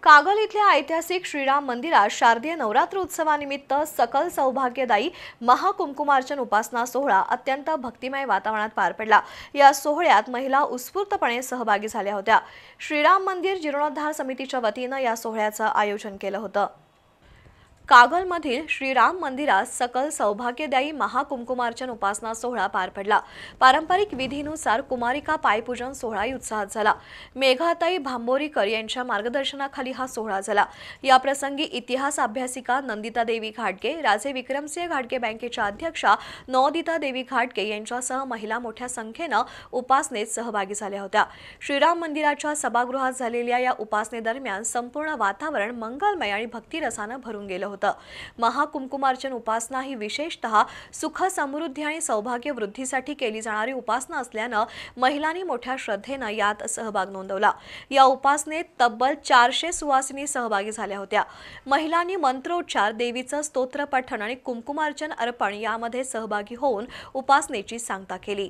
कागल इथल्या ऐतिहासिक श्रीराम मंदिरात शारदीय नवरात्र उत्सवानिमित्त सकल सौभाग्यदायी महाकुंकुमार्चन उपासना सोहळा अत्यंत भक्तिमय वातावरणात पार पडला। या सोहळ्यात महिला उत्स्फूर्तपणे सहभागी झाल्या होत्या। श्रीराम मंदिर जीर्णोद्धार समितीच्या वतीनं या सोहळ्याचं आयोजन केलं होतं। कागलमधील श्रीराम मंदिरात सकल सौभाग्यदायी महाकुंकुमार्चन उपासना सोहळा पार पडला। पारंपरिक विधीनुसार कुमारिका पायपूजन सोहळाही उत्साहात झाला। मेघाताई भांबोरीकर यांच्या मार्गदर्शनाखाली हा सोहळा झाला। या प्रसंगी इतिहास अभ्यासिका नंदिता देवी घाटगे, राजे विक्रमसिंह घाटगे बँकेच्या अध्यक्षा नवोदिता देवी घाटगे यांच्यासह महिला मोठ्या संख्येनं उपासनेत सहभागी झाल्या होत्या। श्रीराम मंदिराच्या सभागृहात झालेल्या या उपासनेदरम्यान संपूर्ण वातावरण मंगलमय आणि भक्तिरसानं भरून गेलं होतं। महाकुंकुमार्चन उपासना ही विशेषतः सुख समृद्धी आणि सौभाग्य वृद्धीसाठी केली जाणारी उपासना असल्यानं महिलांनी मोठ्या श्रद्धेनं यात सहभाग नोंदवला। या उपासनेत तब्बल 400 सुवासिनी सहभागी झाल्या होत्या। महिलांनी मंत्रोच्चार, देवीचं स्तोत्र पठण आणि कुंकुमार्चन अर्पण यामध्ये सहभागी होऊन उपासनेची सांगता केली।